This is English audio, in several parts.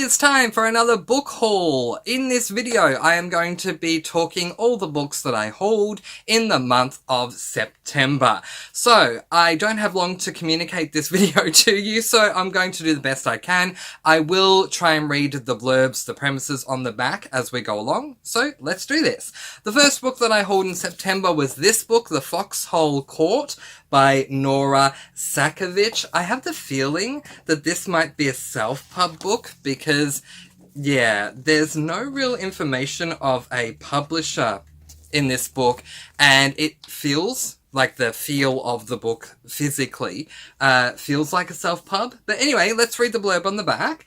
is time for another book haul. In this video, I am going to be talking all the books that I hauled in the month of September. So, I don't have long to communicate this video to you, so I'm going to do the best I can. I will try and read the blurbs, the premises on the back as we go along. So, let's do this. The first book that I hauled in September was this book, The Foxhole Court, by Nora Sakovic. I have the feeling that this might be a self-pub book because, yeah, there's no real information of a publisher in this book, and it feels like the feel of the book physically feels like a self-pub. But anyway, let's read the blurb on the back.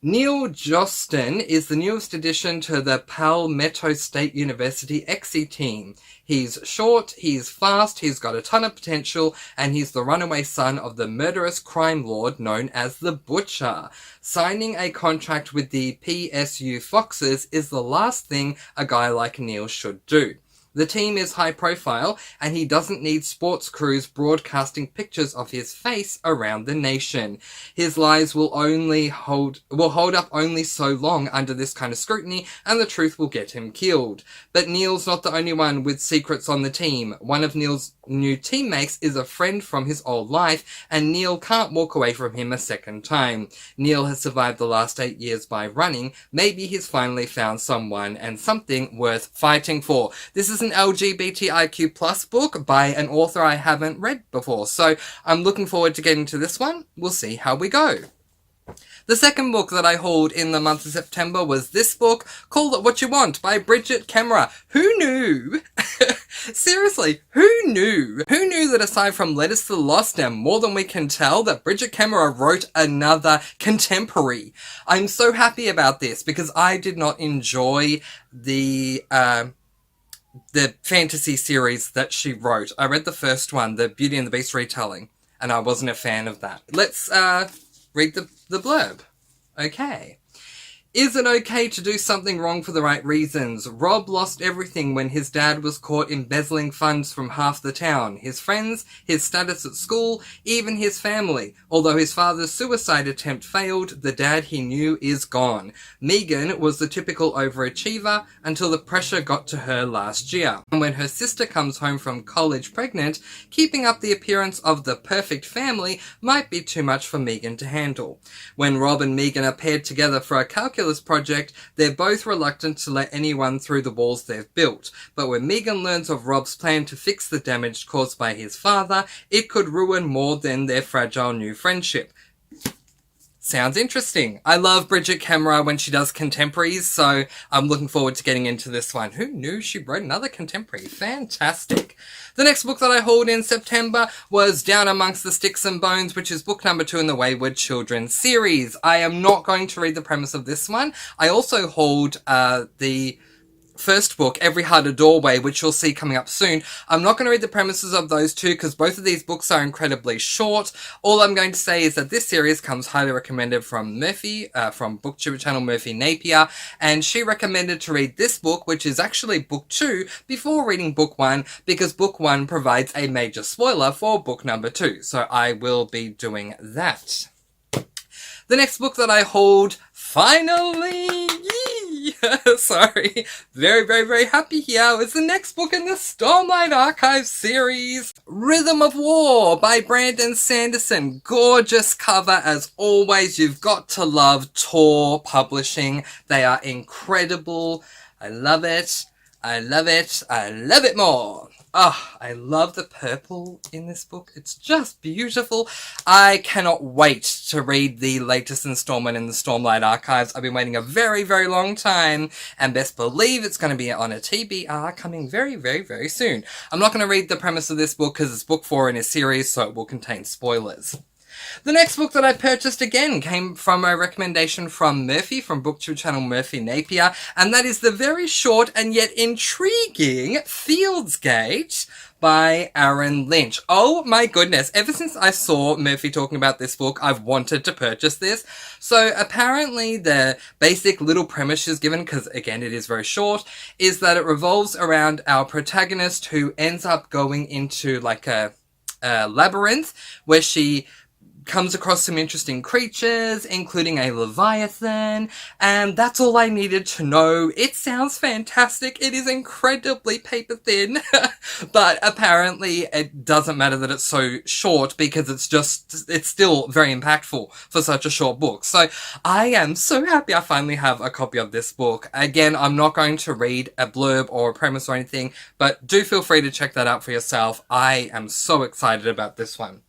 Neil Jostin is the newest addition to the Palmetto State University EXE team. He's short, he's fast, he's got a ton of potential, and he's the runaway son of the murderous crime lord known as the Butcher. Signing a contract with the PSU Foxes is the last thing a guy like Neil should do. The team is high profile, and he doesn't need sports crews broadcasting pictures of his face around the nation. His lies will hold up only so long under this kind of scrutiny, and the truth will get him killed. But Neil's not the only one with secrets on the team. One of Neil's new teammates is a friend from his old life, and Neil can't walk away from him a second time. Neil has survived the last 8 years by running. Maybe he's finally found someone and something worth fighting for. This is an LGBTIQ plus book by an author I haven't read before, so I'm looking forward to getting to this one. We'll see how we go. The second book that I hauled in the month of September was this book, Call It What You Want, by Bridget Kemmerer. Who knew? Seriously, who knew? Who knew that aside from Letters to the Lost and More Than We Can Tell, that Bridget Kemmerer wrote another contemporary? I'm so happy about this because I did not enjoy the fantasy series that she wrote. I read the first one, the Beauty and the Beast retelling, and I wasn't a fan of that. Let's read the blurb. Okay. Is it okay to do something wrong for the right reasons? Rob lost everything when his dad was caught embezzling funds from half the town. His friends, his status at school, even his family. Although his father's suicide attempt failed, the dad he knew is gone. Megan was the typical overachiever until the pressure got to her last year. And when her sister comes home from college pregnant, keeping up the appearance of the perfect family might be too much for Megan to handle. When Rob and Megan are paired together for a calculus project, they're both reluctant to let anyone through the walls they've built. But when Megan learns of Rob's plan to fix the damage caused by his father, it could ruin more than their fragile new friendship. Sounds interesting. I love Bridget Kemmerer when she does contemporaries, so I'm looking forward to getting into this one. Who knew she wrote another contemporary? Fantastic. The next book that I hauled in September was Down Amongst the Sticks and Bones, which is book number 2 in the Wayward Children series. I am not going to read the premise of this one. I also hauled the first book, Every Heart a Doorway, which you'll see coming up soon. I'm not going to read the premises of those two because both of these books are incredibly short. All I'm going to say is that this series comes highly recommended from Murphy, from booktube channel Murphy Napier, and she recommended to read this book, which is actually book 2, before reading book 1, because book 1 provides a major spoiler for book number 2, so I will be doing that. The next book that I hauled, finally, sorry, very happy here, is the next book in the Stormlight Archive series, Rhythm of War by Brandon Sanderson. Gorgeous cover as always. You've got to love Tor Publishing. They are incredible. I love it. I love it. I love it more. Oh, I love the purple in this book. It's just beautiful. I cannot wait to read the latest installment in the Stormlight Archives. I've been waiting a very long time, and best believe it's going to be on a TBR coming very soon. I'm not going to read the premise of this book because it's book 4 in a series, so it will contain spoilers. The next book that I purchased again came from a recommendation from Murphy, from booktube channel Murphy Napier, and that is the very short and yet intriguing Fields Gate by Aaron Lynch. Oh my goodness, ever since I saw Murphy talking about this book, I've wanted to purchase this. So apparently the basic little premise she's given, because again it is very short, is that it revolves around our protagonist who ends up going into like a labyrinth where she comes across some interesting creatures, including a leviathan, and that's all I needed to know. It sounds fantastic. It is incredibly paper thin, but apparently it doesn't matter that it's so short because it's still very impactful for such a short book. So I am so happy I finally have a copy of this book. Again, I'm not going to read a blurb or a premise or anything, but do feel free to check that out for yourself. I am so excited about this one.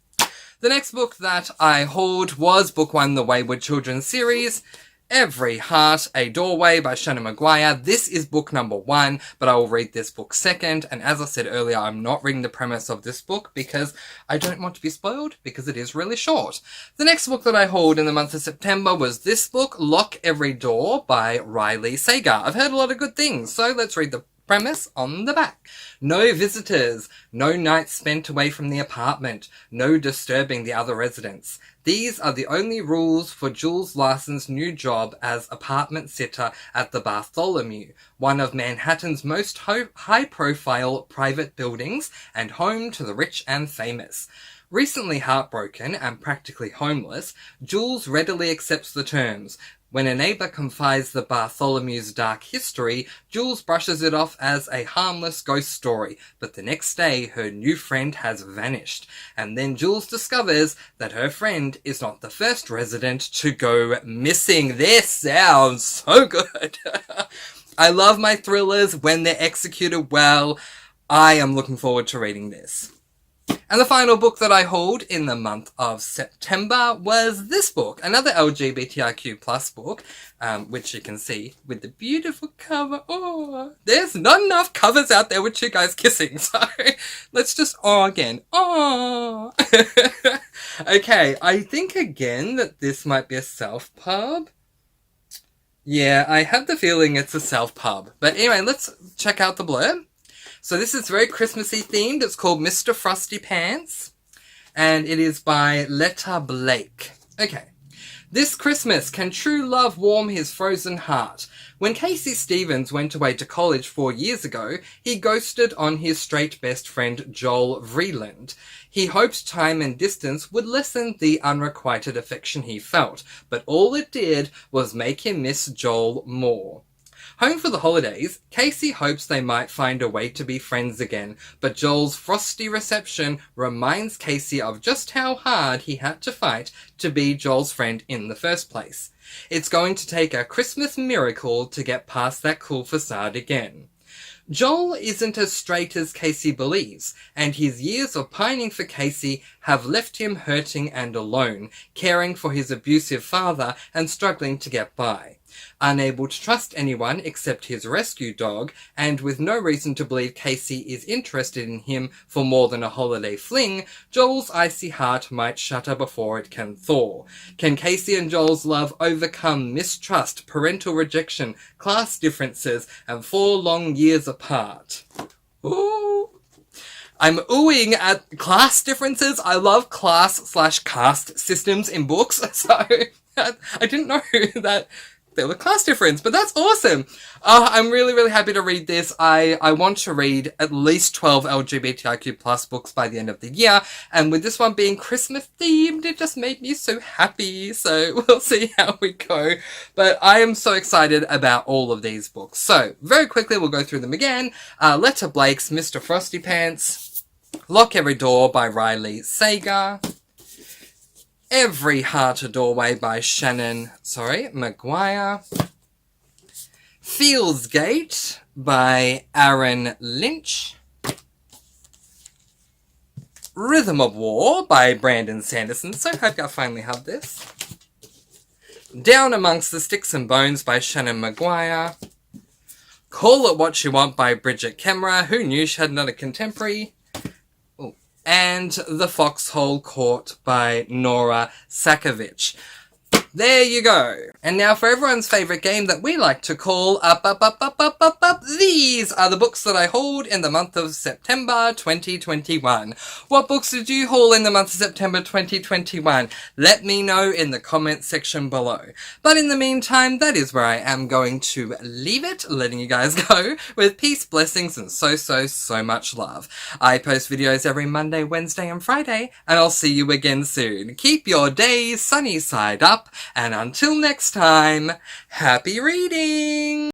The next book that I hauled was book 1, the Wayward Children series, Every Heart a Doorway by Shannon Maguire. This is book number 1, but I will read this book second. And as I said earlier, I'm not reading the premise of this book because I don't want to be spoiled because it is really short. The next book that I hauled in the month of September was this book, Lock Every Door by Riley Sager. I've heard a lot of good things, so let's read the premise on the back. No visitors, no nights spent away from the apartment, no disturbing the other residents. These are the only rules for Jules Larson's new job as apartment sitter at the Bartholomew, one of Manhattan's most high-profile private buildings and home to the rich and famous. Recently heartbroken and practically homeless, Jules readily accepts the terms. When a neighbour confides the Bartholomew's dark history, Jules brushes it off as a harmless ghost story, but the next day her new friend has vanished, and then Jules discovers that her friend is not the first resident to go missing. This sounds so good! I love my thrillers when they're executed well. I am looking forward to reading this. And the final book that I hauled in the month of September was this book, another LGBTIQ plus book, which you can see with the beautiful cover. Oh, there's not enough covers out there with two guys kissing, so let's just again. Okay, I think again that this might be a self-pub. Yeah, I have the feeling it's a self-pub. But anyway, let's check out the blurb. So this is very Christmassy themed. It's called Mr. Frosty Pants, and it is by Letta Blake. Okay. This Christmas, can true love warm his frozen heart? When Casey Stevens went away to college 4 years ago, he ghosted on his straight best friend Joel Vreeland. He hoped time and distance would lessen the unrequited affection he felt, but all it did was make him miss Joel more. Home for the holidays, Casey hopes they might find a way to be friends again, but Joel's frosty reception reminds Casey of just how hard he had to fight to be Joel's friend in the first place. It's going to take a Christmas miracle to get past that cool facade again. Joel isn't as straight as Casey believes, and his years of pining for Casey have left him hurting and alone, caring for his abusive father and struggling to get by. Unable to trust anyone except his rescue dog, and with no reason to believe Casey is interested in him for more than a holiday fling, Joel's icy heart might shatter before it can thaw. Can Casey and Joel's love overcome mistrust, parental rejection, class differences, and 4 long years apart? Ooh. I'm oohing at class differences. I love class/caste systems in books, so I didn't know that there were class difference, but that's awesome. I'm really, really happy to read this. I want to read at least 12 LGBTIQ plus books by the end of the year, and with this one being Christmas themed, it just made me so happy, so we'll see how we go. But I am so excited about all of these books. So, very quickly, we'll go through them again. Letta Blake's Mr. Frosty Pants, Lock Every Door by Riley Sager, Every Heart a Doorway by Shannon Maguire, Feels Gate by Aaron Lynch, Rhythm of War by Brandon Sanderson, so hope I finally have this, Down Amongst the Sticks and Bones by Shannon Maguire, Call It What You Want by Bridget Kemmerer, who knew she had another contemporary, and The Foxhole Court by Nora Sakovic. There you go. And now for everyone's favourite game that we like to call Up. These are the books that I hauled in the month of September 2021. What books did you haul in the month of September 2021? Let me know in the comments section below. But in the meantime, that is where I am going to leave it, letting you guys go with peace, blessings, and so much love. I post videos every Monday, Wednesday, and Friday, and I'll see you again soon. Keep your day sunny side up, and until next time, happy reading!